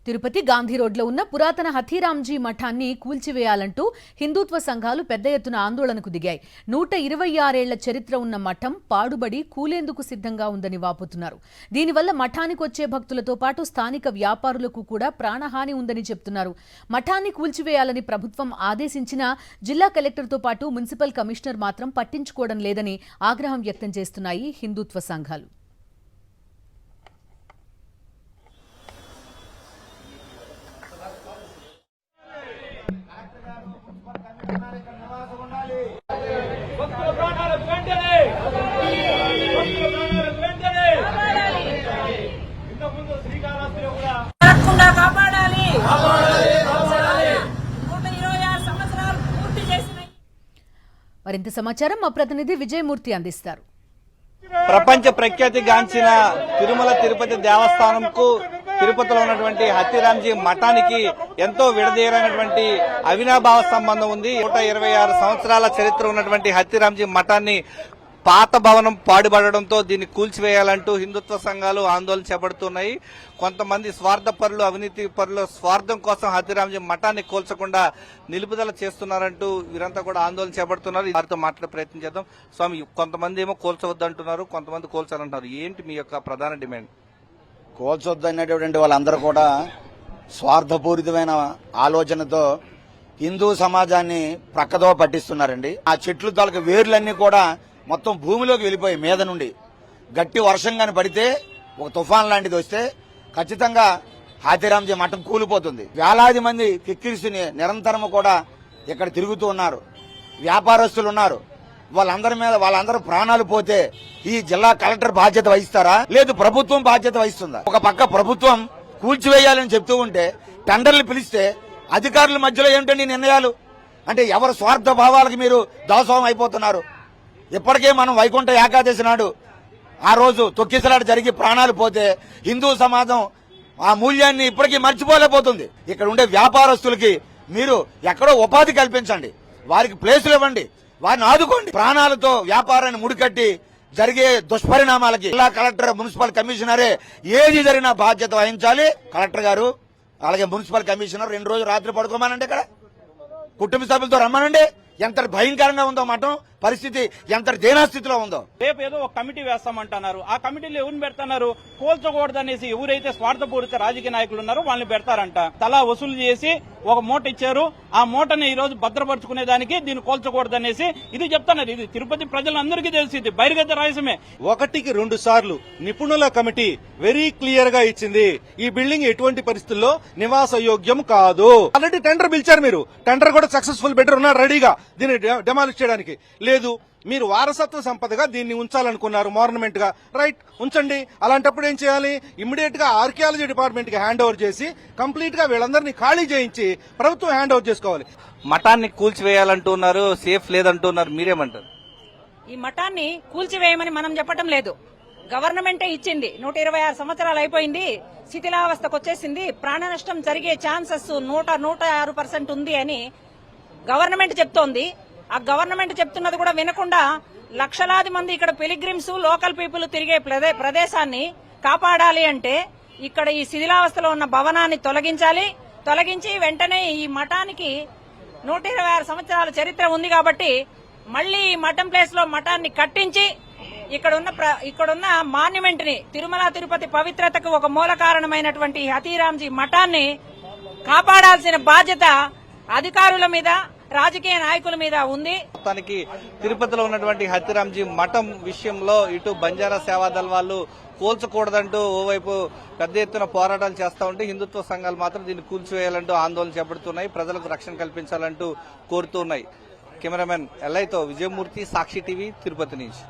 తిరుపతి గాంధీ రోడ్లో ఉన్న పురాతన హథీరాంజీ మఠాన్ని కూల్చివేయాలంటూ హిందూత్వ సంఘాలు పెద్ద ఎత్తున ఆందోళనకు దిగాయి. 126 ఏళ్ల చరిత్ర ఉన్న మఠం పాడుబడి కూలేందుకు సిద్ధంగా ఉందని వాపోతున్నారు. దీనివల్ల మఠానికి వచ్చే భక్తులతో పాటు స్థానిక వ్యాపారులకు కూడా ప్రాణహాని ఉందని చెప్తున్నారు. మఠాన్ని కూల్చివేయాలని ప్రభుత్వం ఆదేశించినా జిల్లా కలెక్టర్తో పాటు మున్సిపల్ కమిషనర్ మాత్రం పట్టించుకోవడం లేదని ఆగ్రహం వ్యక్తం చేస్తున్నాయి హిందూత్వ సంఘాలు. మరింత సమాచారం మా ప్రతినిధి విజయమూర్తి అందిస్తారు. ప్రపంచ ప్రఖ్యాతిగాంచిన తిరుమల తిరుపతి దేవస్థానంకు తిరుపతిలో ఉన్నటువంటి హథీరాంజీ మఠానికి ఎంతో విడదీయరైనటువంటి అవినాభావ సంబంధం ఉంది. 126 సంవత్సరాల చరిత్ర ఉన్నటువంటి హథీరాంజీ మఠాన్ని పాత భవనం పాడుపడడంతో దీన్ని కూల్చివేయాలంటూ హిందుత్వ సంఘాలు ఆందోళన చేపడుతున్నాయి. కొంతమంది స్వార్థపరులు, అవినీతి పరుల స్వార్థం కోసం హథీరాంజీ మఠాన్ని కూల్చకుండా నిలుపుదల చేస్తున్నారంటూ వీరంతా కూడా ఆందోళన చేపడుతున్నారు. వారితో మాట్లాడే ప్రయత్నం చేద్దాం. స్వామి, కొంతమంది ఏమో కూల్చవద్దంటున్నారు, కొంతమంది కూల్చాలంటున్నారు. ఏంటి మీ యొక్క ప్రధాన డిమాండ్? కూల్చొద్దనేటువంటి వాళ్ళందరూ కూడా స్వార్థపూరితమైన ఆలోచనతో హిందూ సమాజాన్ని ప్రక్కదో పట్టిస్తున్నారండి. ఆ చెట్లు తాలూకు వేర్లన్నీ కూడా మొత్తం భూమిలోకి వెళ్ళిపోయి మీద నుండి గట్టి వర్షం గాని పడితే, ఒక తుఫాన్ లాంటిది వస్తే ఖచ్చితంగా హథీరాంజీ మఠం కూలిపోతుంది. వేలాది మంది కిక్కిరిసి నిరంతరం కూడా ఇక్కడ తిరుగుతూ ఉన్నారు. వ్యాపారస్తులు ఉన్నారు. వాళ్ళందరూ ప్రాణాలు పోతే ఈ జిల్లా కలెక్టర్ బాధ్యత వహిస్తారా, లేదు ప్రభుత్వం బాధ్యత వహిస్తుందా? ఒక పక్క ప్రభుత్వం కూల్చివేయాలని చెప్తూ ఉంటే టెండర్లు పిలిస్తే అధికారుల మధ్యలో ఏంటండి నిర్ణయాలు? అంటే ఎవరు స్వార్థ భావాలకు మీరు దాసోహం అయిపోతున్నారు. ఇప్పటికే మనం వైకుంఠ ఏకాదశి నాడు ఆ రోజు తొక్కిసలాట జరిగి ప్రాణాలు పోతే హిందూ సమాజం ఆ మూల్యాన్ని ఇప్పటికీ మర్చిపోలేకపోతుంది. ఇక్కడ ఉండే వ్యాపారస్తులకి మీరు ఎక్కడో ఉపాధి కల్పించండి, వారికి ప్లేసులు ఇవ్వండి, వారిని ఆదుకోండి. ప్రాణాలతో వ్యాపారాన్ని ముడికట్టి జరిగే దుష్పరిణామాలకి జిల్లా కలెక్టర్, మున్సిపల్ కమిషనరే ఏది జరిగినా బాధ్యత వహించాలి. కలెక్టర్ గారు అలాగే మున్సిపల్ కమిషనర్ 2 రోజులు రాత్రి పడుకోమానండి. ఇక్కడ కుటుంబ సభ్యులతో రమ్మనండి. ఎంత భయంకరంగా ఉందో మఠం పరిస్థితి, ఎంత దీనాస్థితిలో ఉందో. రేపు ఏదో ఒక కమిటీ వేస్తామంటున్నారు. ఆ కమిటీలో ఎవరిని పెడుతున్నారు? కోల్చకూడదనేసి ఎవరైతే స్వార్థపూరిత రాజకీయ నాయకులు ఉన్నారో వాళ్ళని పెడతారంట. తలా వసూలు చేసి ఒక మూట ఇచ్చారు. ఆ మూటని ఈ రోజు భద్రపరుచుకునే దానికి దీన్ని కోల్చకూడదనేసి ఇది చెప్తున్నారు. ఇది తిరుపతి ప్రజలందరికీ తెలిసింది, బహిర్గత రహస్యమే. 1కి 2 సార్లు నిపుణుల కమిటీ వెరీ క్లియర్ గా ఇచ్చింది, ఈ బిల్డింగ్ ఎటువంటి పరిస్థితుల్లో నివాసయోగ్యం కాదు. ఆల్రెడీ టెండర్ పిలిచారు మీరు. టెండర్ కూడా సక్సెస్ఫుల్ బెటర్ ఉన్నారు రెడీగా దీన్ని డెమాలిష్ చేయడానికి. లేదు, మీరు వారసత్వ సంపదగా దీన్ని ఉంచాలనుకున్నారు గవర్నమెంట్ గా, రైట్, ఉంచండి. అలాంటప్పుడు ఏం చేయాలి? ఇమ్మీడియట్ గా ఆర్కియాలజీ డిపార్ట్మెంట్ కి హ్యాండ్ ఓవర్ చేసి కంప్లీట్ గా వీళ్ళందరినీ ఖాళీ చేయించి ప్రభుత్వం హ్యాండ్ ఓవర్ చేసుకోవాలి. మఠాన్ని కూల్చివేయాలంటున్నారు, సేఫ్ లేదంటున్నారు, మీరేమంటారు? ఈ మఠాన్ని కూల్చివేయమని మనం చెప్పటం లేదు, గవర్నమెంటే ఇచ్చింది. 126 సంవత్సరాలు అయిపోయింది, శిథిలావస్థకు వచ్చేసింది, ప్రాణ నష్టం జరిగే ఛాన్సెస్ 106% ఉంది అని గవర్నమెంట్ చెప్తోంది. ఆ గవర్నమెంట్ చెప్తున్నది కూడా వినకుండా లక్షలాది మంది ఇక్కడ పిలిగ్రిమ్స్, లోకల్ పీపుల్ తిరిగే ప్రదేశాన్ని కాపాడాలి అంటే ఇక్కడ ఈ శిథిలావస్థలో ఉన్న భవనాన్ని తొలగించి వెంటనే ఈ మఠానికి 126 సంవత్సరాల చరిత్ర ఉంది కాబట్టి మళ్లీ ఈ మఠం ప్లేస్ లో మఠాన్ని కట్టించి ఇక్కడున్న మాన్యుమెంట్ ని, తిరుమల తిరుపతి పవిత్రతకు ఒక మూల కారణమైనటువంటి హథీరాంజీ మఠాన్ని కాపాడాల్సిన బాధ్యత అధికారుల మీద, రాజకీయ నాయకుల మీద ఉంది. మొత్తానికి తిరుపతిలో ఉన్నటువంటి హథీరాంజీ మఠం విషయంలో ఇటు బంజారా సేవాదళ వాళ్ళు కూల్చకూడదంటూ ఓవైపు పెద్ద ఎత్తున పోరాటాలు చేస్తా ఉంటే హిందుత్వ సంఘాలు మాత్రం దీన్ని కూల్చివేయాలంటూ ఆందోళన చేపడుతున్నాయి. ప్రజలకు రక్షణ కల్పించాలంటూ కోరుతున్నాయి. కెమెరామెన్ ఎల్ఐతో విజయమూర్తి, సాక్షి టీవీ, తిరుపతి నుంచి.